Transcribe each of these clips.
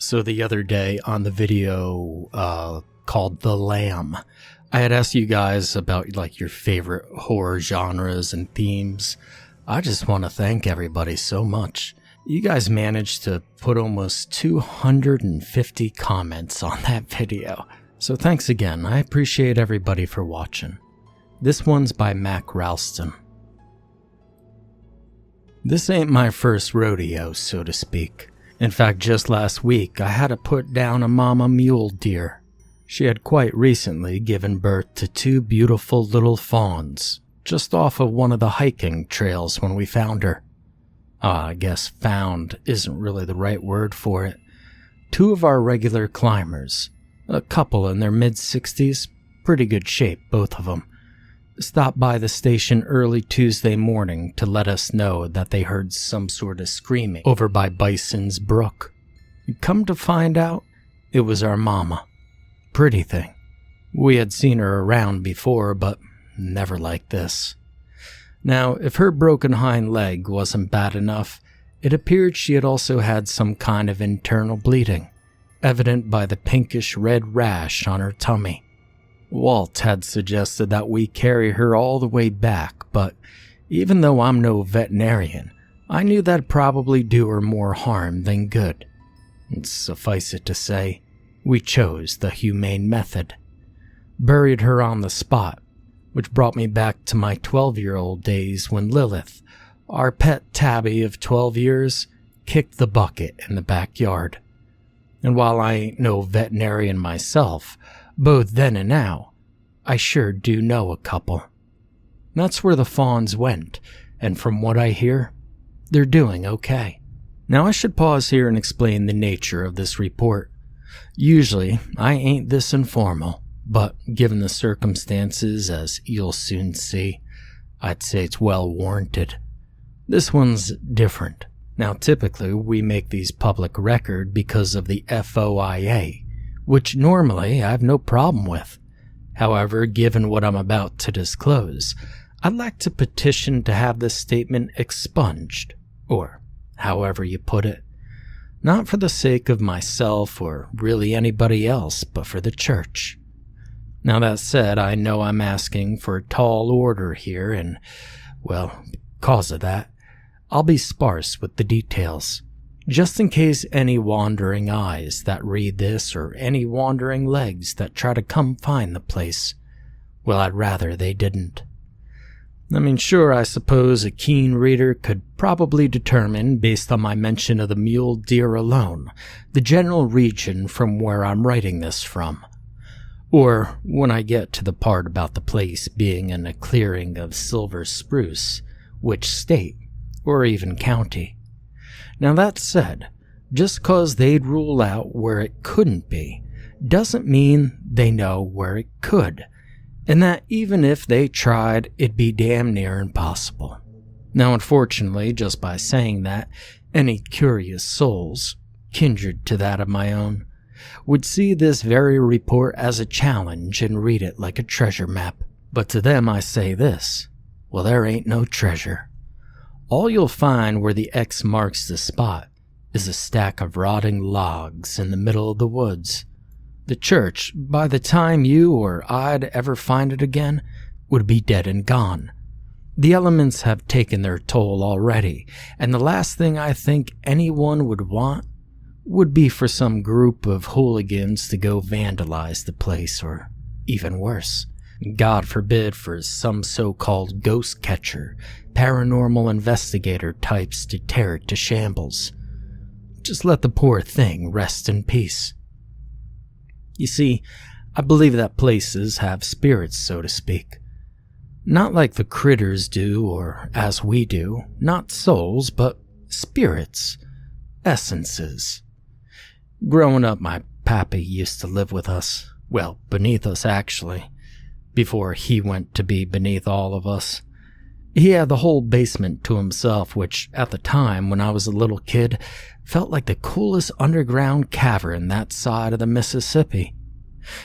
So the other day on the video called The Lamb, I had asked you guys about like your favorite horror genres and themes. I just want to thank everybody so much. You guys managed to put almost 250 comments on that video. So thanks again. I appreciate everybody for watching. This one's by Makralston. This ain't my first rodeo, so to speak. In fact, just last week, I had to put down a mama mule deer. She had quite recently given birth to 2 beautiful little fawns, just off of one of the hiking trails when we found her. I guess found isn't really the right word for it. 2 of our regular climbers, a couple in their mid-60s, pretty good shape, both of them, stopped by the station early Tuesday morning to let us know that they heard some sort of screaming over by Bison's Brook. Come to find out, it was our mama. Pretty thing. We had seen her around before, but never like this. Now, if her broken hind leg wasn't bad enough, it appeared she had also had some kind of internal bleeding, evident by the pinkish red rash on her tummy. Walt had suggested that we carry her all the way back, but even though I'm no veterinarian, I knew that'd probably do her more harm than good. And suffice it to say, we chose the humane method. Buried her on the spot, which brought me back to my 12-year-old days when Lilith, our pet tabby of 12 years, kicked the bucket in the backyard. And while I ain't no veterinarian myself, both then and now, I sure do know a couple. That's where the fawns went, and from what I hear, they're doing okay. Now I should pause here and explain the nature of this report. Usually, I ain't this informal, but given the circumstances, as you'll soon see, I'd say it's well warranted. This one's different. Now typically, we make these public record because of the FOIA, which normally I have no problem with. However, given what I'm about to disclose, I'd like to petition to have this statement expunged, or however you put it. Not for the sake of myself or really anybody else, but for the church. Now that said, I know I'm asking for a tall order here, and, well, because of that, I'll be sparse with the details. Just in case any wandering eyes that read this or any wandering legs that try to come find the place, well, I'd rather they didn't. I mean, sure, I suppose a keen reader could probably determine, based on my mention of the mule deer alone, the general region from where I'm writing this from. Or, when I get to the part about the place being in a clearing of silver spruce, which state, or even county. Now that said, just cause they'd rule out where it couldn't be, doesn't mean they know where it could, and that even if they tried, it'd be damn near impossible. Now unfortunately, just by saying that, any curious souls, kindred to that of my own, would see this very report as a challenge and read it like a treasure map. But to them I say this, well, there ain't no treasure. All you'll find where the X marks the spot is a stack of rotting logs in the middle of the woods. The church, by the time you or I'd ever find it again, would be dead and gone. The elements have taken their toll already, and the last thing I think anyone would want would be for some group of hooligans to go vandalize the place, or even worse. God forbid for some so-called ghost catcher, paranormal investigator types to tear it to shambles. Just let the poor thing rest in peace. You see, I believe that places have spirits, so to speak. Not like the critters do, or as we do, not souls, but spirits, essences. Growing up, my pappy used to live with us. Well, beneath us, actually. Before he went to be beneath all of us. He had the whole basement to himself, which, at the time, when I was a little kid, felt like the coolest underground cavern that side of the Mississippi.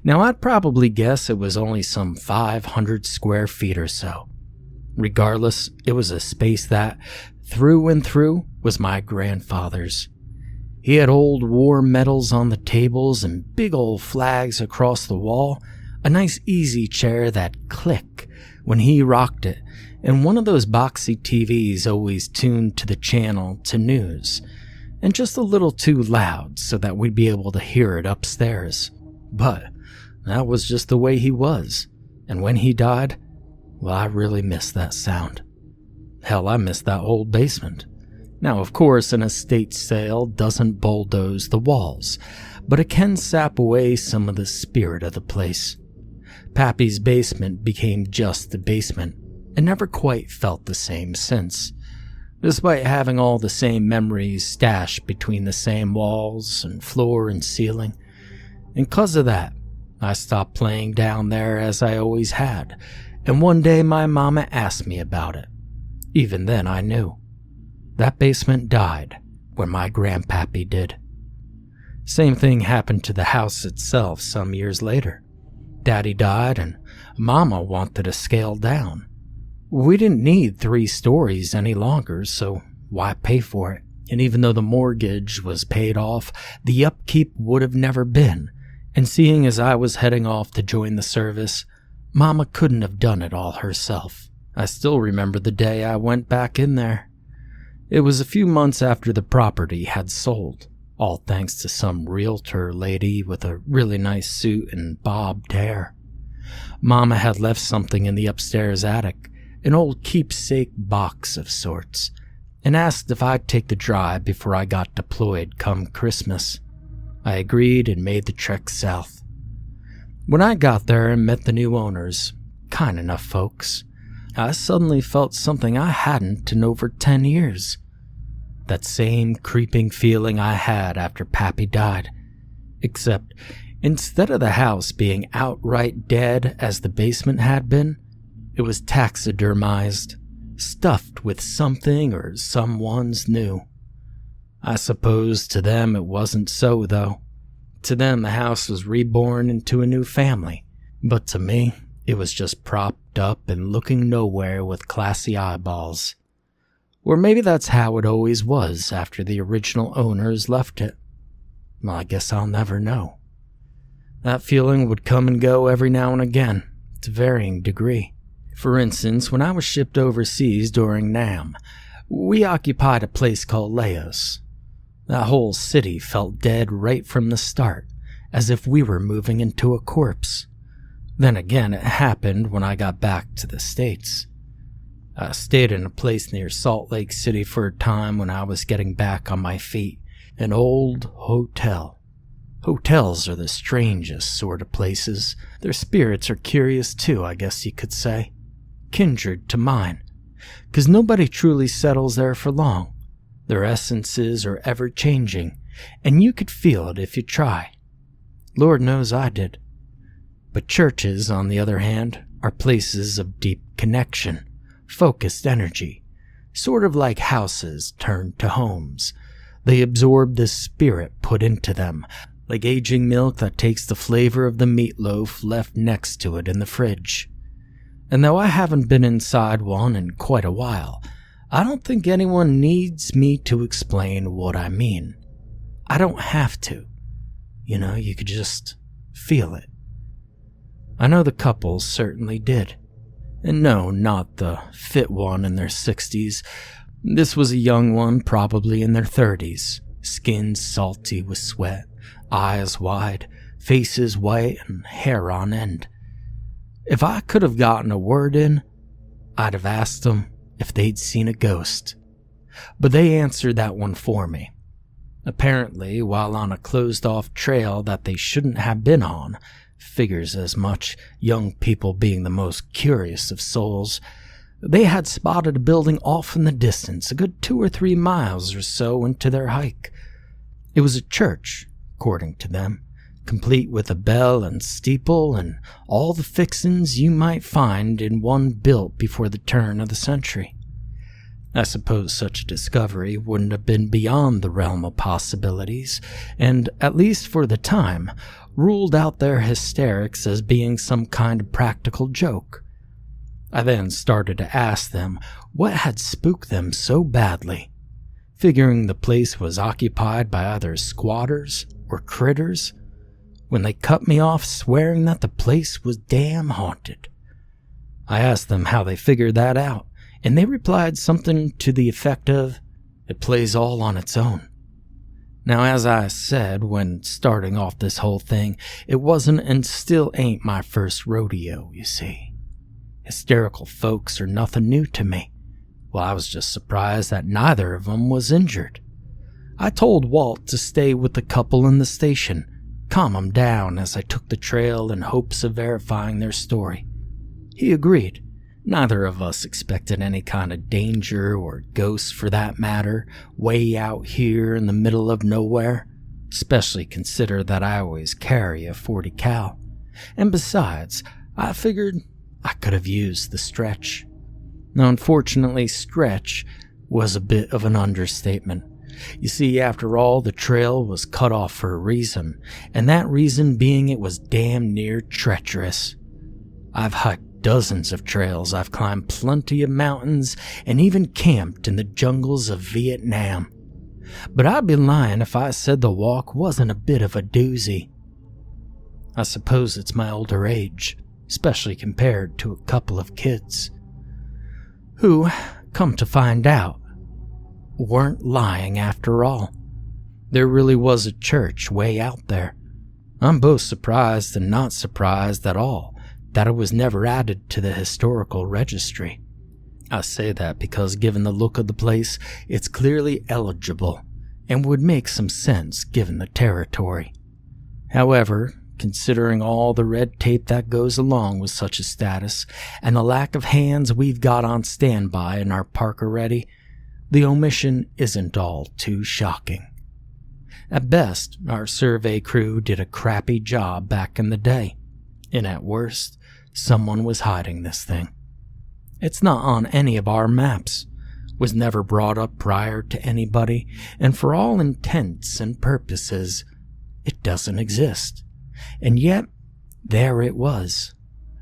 Now, I'd probably guess it was only some 500 square feet or so. Regardless, it was a space that, through and through, was my grandfather's. He had old war medals on the tables and big old flags across the wall, a nice easy chair that clicked when he rocked it, and one of those boxy TVs always tuned to the channel to news, and just a little too loud so that we'd be able to hear it upstairs. But that was just the way he was, and when he died, well, I really missed that sound. Hell, I missed that old basement. Now, of course, an estate sale doesn't bulldoze the walls, but it can sap away some of the spirit of the place. Pappy's basement became just the basement, and never quite felt the same since. Despite having all the same memories stashed between the same walls and floor and ceiling. And 'cause of that, I stopped playing down there as I always had, and one day my mama asked me about it. Even then I knew. That basement died when my grandpappy did. Same thing happened to the house itself some years later. Daddy died and Mama wanted to scale down. We didn't need 3 stories any longer, so why pay for it? And even though the mortgage was paid off, the upkeep would have never been. And seeing as I was heading off to join the service, Mama couldn't have done it all herself. I still remember the day I went back in there. It was a few months after the property had sold, all thanks to some realtor lady with a really nice suit and bobbed hair. Mama had left something in the upstairs attic, an old keepsake box of sorts, and asked if I'd take the drive before I got deployed come Christmas. I agreed and made the trek south. When I got there and met the new owners, kind enough folks, I suddenly felt something I hadn't in over 10 years. That same creeping feeling I had after Pappy died, except instead of the house being outright dead as the basement had been, it was taxidermized, stuffed with something or someone's new. I suppose to them it wasn't so, though. To them the house was reborn into a new family, but to me it was just propped up and looking nowhere with classy eyeballs. Or maybe that's how it always was after the original owners left it. Well, I guess I'll never know. That feeling would come and go every now and again, to varying degree. For instance, when I was shipped overseas during NAM, we occupied a place called Laos. That whole city felt dead right from the start, as if we were moving into a corpse. Then again, it happened when I got back to the States. I stayed in a place near Salt Lake City for a time when I was getting back on my feet. An old hotel. Hotels are the strangest sort of places. Their spirits are curious too, I guess you could say. Kindred to mine. 'Cause nobody truly settles there for long. Their essences are ever-changing, and you could feel it if you try. Lord knows I did. But churches, on the other hand, are places of deep connection, focused energy, sort of like houses turned to homes. They absorb the spirit put into them, like aging milk that takes the flavor of the meatloaf left next to it in the fridge. And though I haven't been inside one in quite a while, I don't think anyone needs me to explain what I mean. I don't have to. You could just feel it. I know the couple certainly did. And no, not the fit one in their 60s. This was a young one, probably in their 30s, skin salty with sweat, eyes wide, faces white, and hair on end. If I could have gotten a word in, I'd have asked them if they'd seen a ghost. But they answered that one for me. Apparently, while on a closed-off trail that they shouldn't have been on, figures as much, young people being the most curious of souls, they had spotted a building off in the distance, a good 2 or 3 miles or so into their hike. It was a church, according to them, complete with a bell and steeple and all the fixins you might find in one built before the turn of the century. I suppose such a discovery wouldn't have been beyond the realm of possibilities, and, at least for the time, ruled out their hysterics as being some kind of practical joke. I then started to ask them what had spooked them so badly. figuring the place was occupied by either squatters or critters, when they cut me off swearing that the place was damn haunted. I asked them how they figured that out, and they replied something to the effect of, "It plays all on its own." Now, as I said when starting off this whole thing, it wasn't and still ain't my first rodeo, you see. Hysterical folks are nothing new to me. Well, I was just surprised that neither of them was injured. I told Walt to stay with the couple in the station, calm them down as I took the trail in hopes of verifying their story. He agreed. Neither of us expected any kind of danger, or ghosts for that matter, way out here in the middle of nowhere, especially consider that I always carry a .40 cal. And besides, I figured I could have used the stretch. Now, unfortunately, stretch was a bit of an understatement. You see, after all, the trail was cut off for a reason, and that reason being it was damn near treacherous. I've hiked dozens of trails, I've climbed plenty of mountains, and even camped in the jungles of Vietnam. But I'd be lying if I said the walk wasn't a bit of a doozy. I suppose it's my older age, especially compared to a couple of kids, who, come to find out, weren't lying after all. There really was a church way out there. I'm both surprised and not surprised at all that it was never added to the historical registry. I say that because given the look of the place, it's clearly eligible and would make some sense given the territory. However, considering all the red tape that goes along with such a status and the lack of hands we've got on standby in our park already, the omission isn't all too shocking. At best, our survey crew did a crappy job back in the day, and at worst, someone was hiding this thing. It's not on any of our maps, was never brought up prior to anybody, and for all intents and purposes, it doesn't exist. And yet, there it was,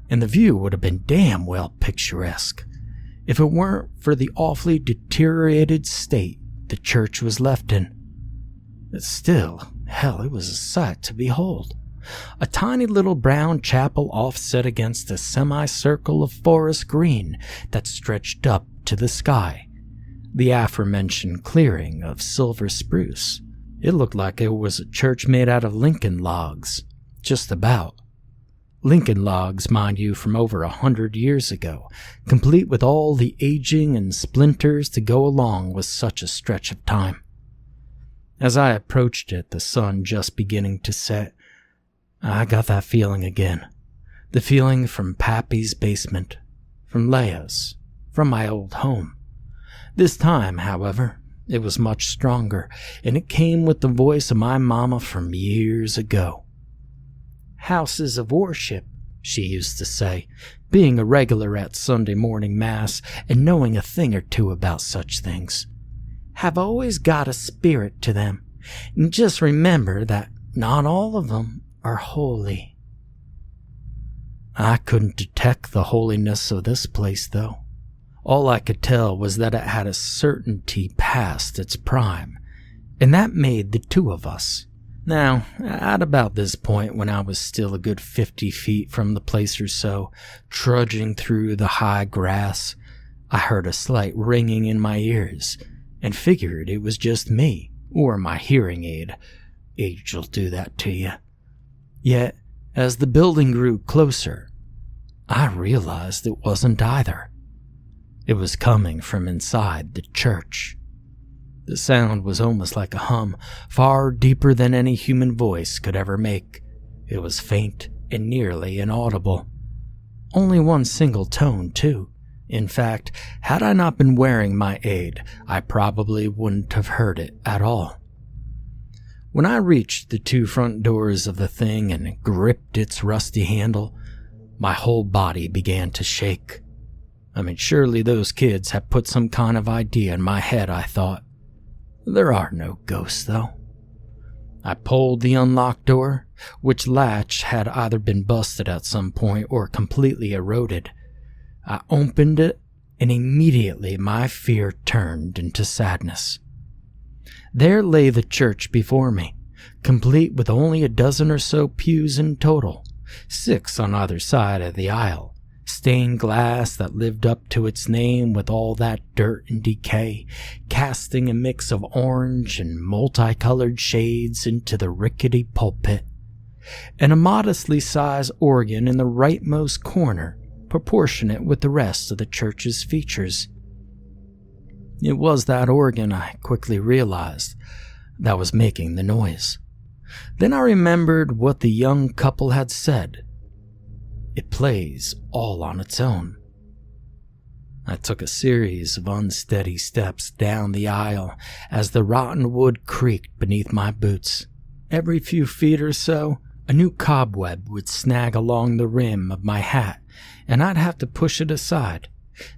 and the view would have been damn well picturesque, if it weren't for the awfully deteriorated state the church was left in. But still, hell, it was a sight to behold. A tiny little brown chapel offset against a semicircle of forest green that stretched up to the sky. The aforementioned clearing of silver spruce. It looked like it was a church made out of Lincoln logs. Just about. Lincoln logs, mind you, from over 100 years ago, complete with all the aging and splinters to go along with such a stretch of time. As I approached it, the sun just beginning to set, I got that feeling again. The feeling from Pappy's basement, from Leia's, from my old home. This time, however, it was much stronger, and it came with the voice of my mama from years ago. "Houses of worship," she used to say, being a regular at Sunday morning mass and knowing a thing or two about such things, "have always got a spirit to them, and just remember that not all of them are holy." I couldn't detect the holiness of this place, though. All I could tell was that it had a certainty past its prime, and that made the two of us. Now, at about this point, when I was still a good 50 feet from the place or so, trudging through the high grass, I heard a slight ringing in my ears, and figured it was just me, or my hearing aid. Age'll do that to you. Yet, as the building grew closer, I realized it wasn't either. It was coming from inside the church. The sound was almost like a hum, far deeper than any human voice could ever make. It was faint and nearly inaudible. Only one single tone, too. In fact, had I not been wearing my aid, I probably wouldn't have heard it at all. When I reached the two front doors of the thing and gripped its rusty handle, my whole body began to shake. I mean, surely those kids had put some kind of idea in my head, I thought. There are no ghosts, though. I pulled the unlocked door, which latch had either been busted at some point or completely eroded. I opened it, and immediately my fear turned into sadness. There lay the church before me, complete with only a dozen or so pews in total, 6 on either side of the aisle, stained glass that lived up to its name with all that dirt and decay, casting a mix of orange and multicolored shades into the rickety pulpit, and a modestly sized organ in the rightmost corner, proportionate with the rest of the church's features. It was that organ, I quickly realized, that was making the noise. Then I remembered what the young couple had said. It plays all on its own. I took a series of unsteady steps down the aisle as the rotten wood creaked beneath my boots. Every few feet or so, a new cobweb would snag along the rim of my hat, and I'd have to push it aside.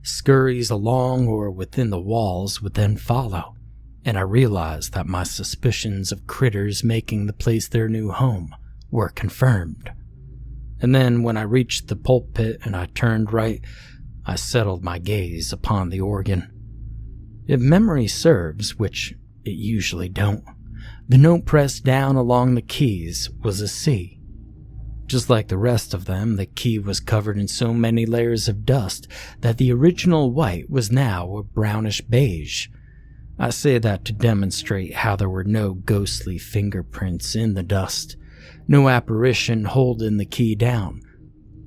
Scurries along or within the walls would then follow, and I realized that my suspicions of critters making the place their new home were confirmed. And then when I reached the pulpit and I turned right, I settled my gaze upon the organ. If memory serves, which it usually don't, the note pressed down along the keys was a C. Just like the rest of them, the key was covered in so many layers of dust that the original white was now a brownish beige. I say that to demonstrate how there were no ghostly fingerprints in the dust, no apparition holding the key down.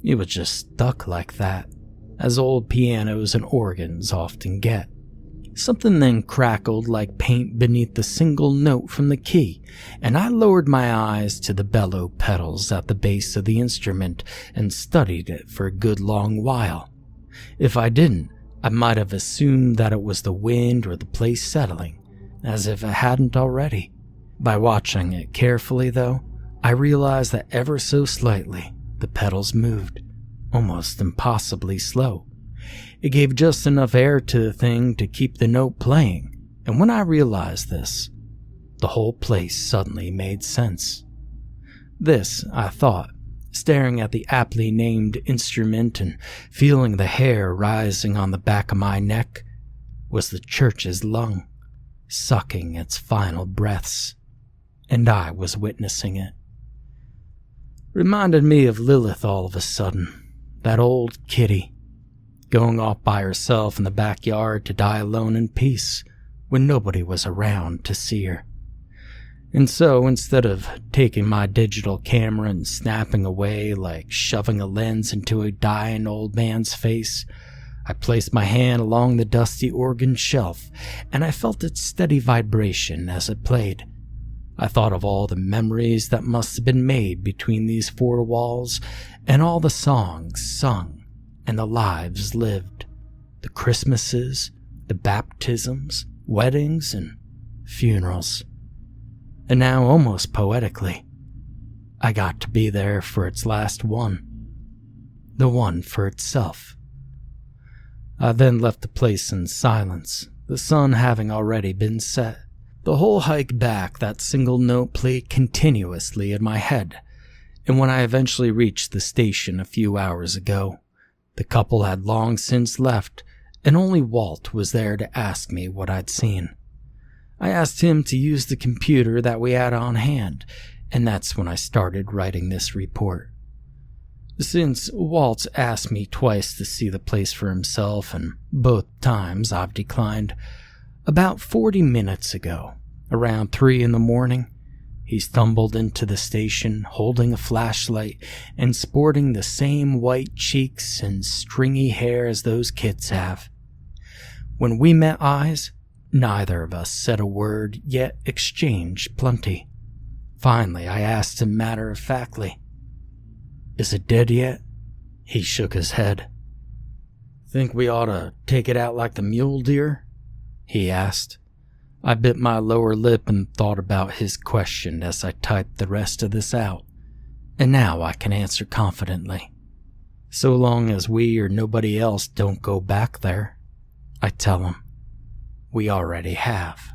It was just stuck like that, as old pianos and organs often get. Something then crackled like paint beneath the single note from the key, and I lowered my eyes to the bellow pedals at the base of the instrument and studied it for a good long while. If I didn't, I might have assumed that it was the wind or the place settling, as if it hadn't already. By watching it carefully, though, I realized that ever so slightly, the pedals moved, almost impossibly slow. It gave just enough air to the thing to keep the note playing, and when I realized this, the whole place suddenly made sense. This, I thought, staring at the aptly named instrument and feeling the hair rising on the back of my neck, was the church's lung, sucking its final breaths, and I was witnessing it. Reminded me of Lilith all of a sudden, that old kitty, going off by herself in the backyard to die alone in peace when nobody was around to see her. And so, instead of taking my digital camera and snapping away like shoving a lens into a dying old man's face, I placed my hand along the dusty organ shelf, and I felt its steady vibration as it played. I thought of all the memories that must have been made between these 4 walls, and all the songs sung, and the lives lived, the Christmases, the baptisms, weddings, and funerals. And now, almost poetically, I got to be there for its last one, the one for itself. I then left the place in silence, the sun having already been set. The whole hike back, that single note played continuously in my head, and when I eventually reached the station a few hours ago, the couple had long since left, and only Walt was there to ask me what I'd seen. I asked him to use the computer that we had on hand, and that's when I started writing this report. Since Walt's asked me twice to see the place for himself, and both times I've declined, about 40 minutes ago, around 3 in the morning, he stumbled into the station holding a flashlight and sporting the same white cheeks and stringy hair as those kids have. When we met eyes, neither of us said a word, yet exchanged plenty. Finally, I asked him matter-of-factly, "Is it dead yet?" He shook his head. "Think we ought to take it out like the mule deer?" he asked. I bit my lower lip and thought about his question as I typed the rest of this out, and now I can answer confidently. So long as we or nobody else don't go back there, I tell him, we already have.